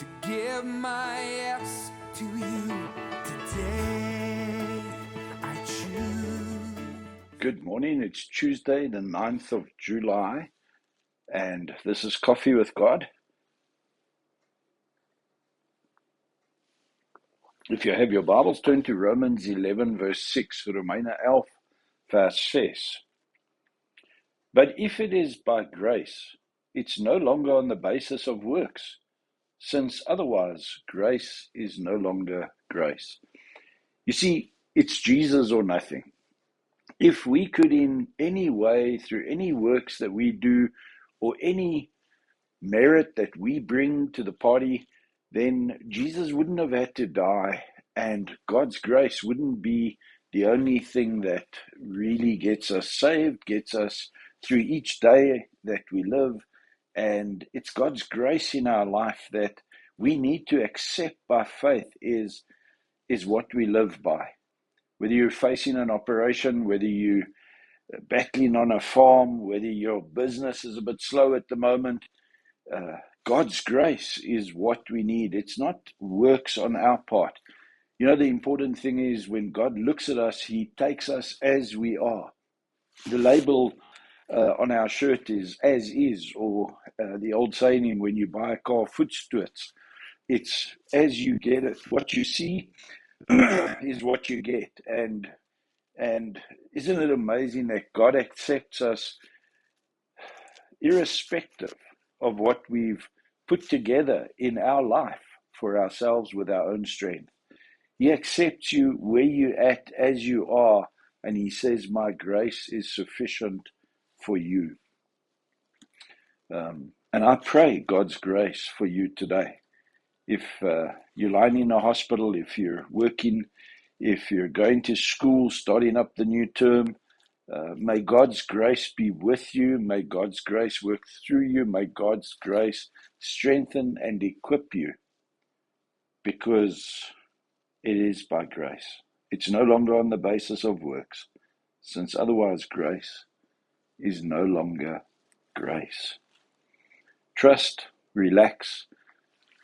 to give my yes to you today. I choose. Good morning. It's Tuesday, the 9th of July, and this is Coffee with God. If you have your Bibles, turn to Romans 11, verse 6. Romeine 11, vers 6. But if it is by grace, it's no longer on the basis of works, since otherwise grace is no longer grace. You see, it's Jesus or nothing. If we could in any way, through any works that we do, or any merit that we bring to the party, then Jesus wouldn't have had to die, and God's grace wouldn't be the only thing that really gets us saved, gets us through each day that we live. And it's God's grace in our life that we need to accept by faith is what we live by. Whether you're facing an operation, whether you're battling on a farm, whether your business is a bit slow at the moment, God's grace is what we need. It's not works on our part. You know, the important thing is when God looks at us, He takes us as we are. The label on our shirt is as is, or the old saying, when you buy a car, footsteps. It's as you get it. What you see is what you get. And isn't it amazing that God accepts us irrespective of what we've put together in our life for ourselves with our own strength? He accepts you where you're at as you are, and He says, my grace is sufficient for you. And I pray God's grace for you today. If you're lying in a hospital, if you're working, if you're going to school, starting up the new term, may God's grace be with you. May God's grace work through you. May God's grace strengthen and equip you, because it is by grace. It's no longer on the basis of works, since otherwise grace is no longer grace. Trust, relax,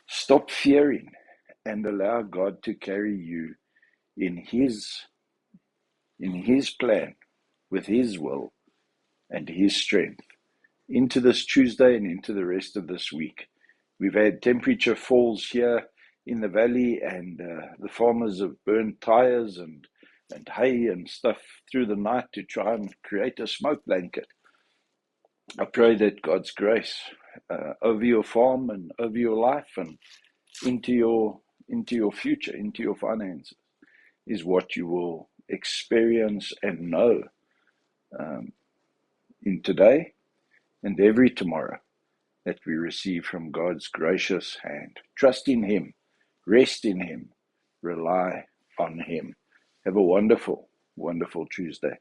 stop fearing, and allow God to carry you in His plan, with His will and His strength, into this Tuesday and into the rest of this week. We've had temperature falls here in the valley, and the farmers have burned tires and hay and stuff through the night to try and create a smoke blanket. I pray that God's grace over your farm and over your life and into your future, into your finances, is what you will experience and know in today and every tomorrow that we receive from God's gracious hand. Trust in Him, rest in Him, rely on Him. Have a wonderful, wonderful Tuesday.